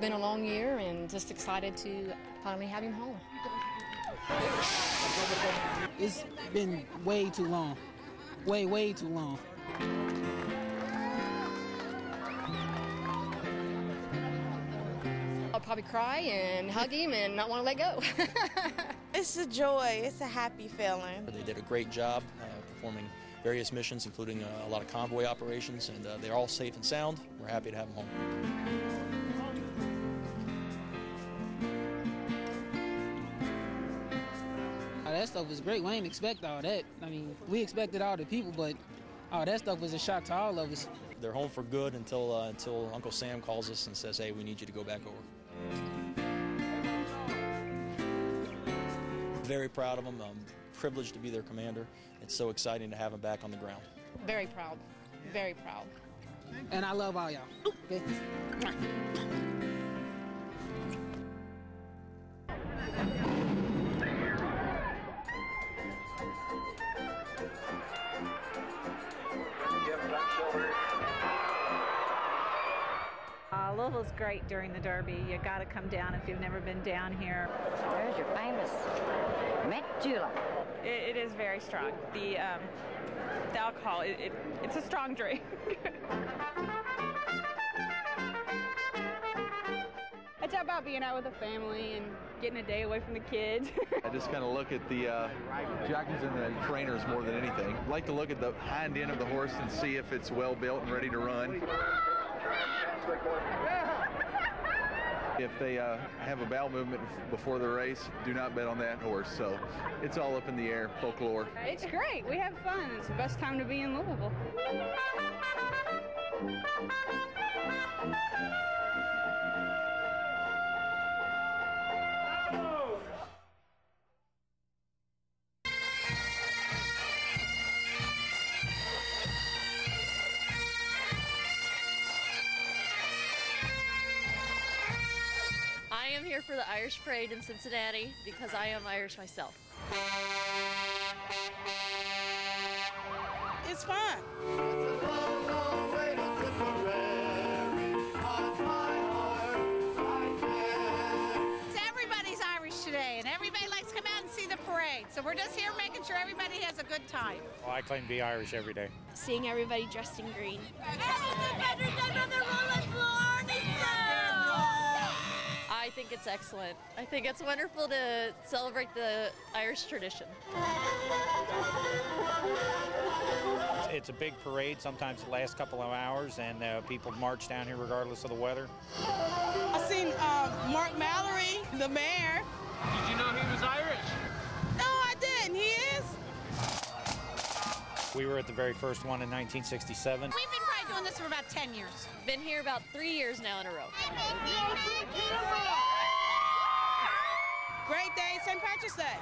been a long year and just excited to finally have him home. It's been way too long. Way too long. I'll probably cry and hug him and not want to let go. It's a joy. It's a happy feeling. They did a great job performing various missions, including a lot of convoy operations, and they're all safe and sound. We're happy to have them home. That stuff was great. We didn't expect all that. I mean, we expected all the people, but all that stuff was a shock to all of us. They're home for good until Uncle Sam calls us and says, hey, we need you to go back over. Very proud of them. I'm privileged to be their commander. It's so exciting to have them back on the ground. Very proud. Very proud. And I love all y'all. Okay? Louisville's great during the Derby. You got to come down if you've never been down here. There's your famous mint julep. It is very strong. The alcohol, it's a strong drink. It's about being out with the family and getting a day away from the kids. I just kind of look at the jockeys and the trainers more than anything. I like to look at the hind end of the horse and see if it's well built and ready to run. If they have a bowel movement before the race, do not bet on that horse. So it's all up in the air, folklore. It's great. We have fun. It's the best time to be in Louisville. I am here for the Irish Parade in Cincinnati because I am Irish myself. It's fun. Everybody's Irish today, and everybody likes to come out and see the parade. So we're just here making sure everybody has a good time. Well, I claim to be Irish every day. Seeing everybody dressed in green. I think it's excellent. I think it's wonderful to celebrate the Irish tradition. It's a big parade. Sometimes it lasts a couple of hours, and people march down here regardless of the weather. I seen Mark Mallory, the mayor. Did you know he was Irish? No, I didn't. He is. We were at the very first one in 1967. We've been probably doing this for about 10 years. Been here about 3 years now in a row. Great day, St. Patrick's Day.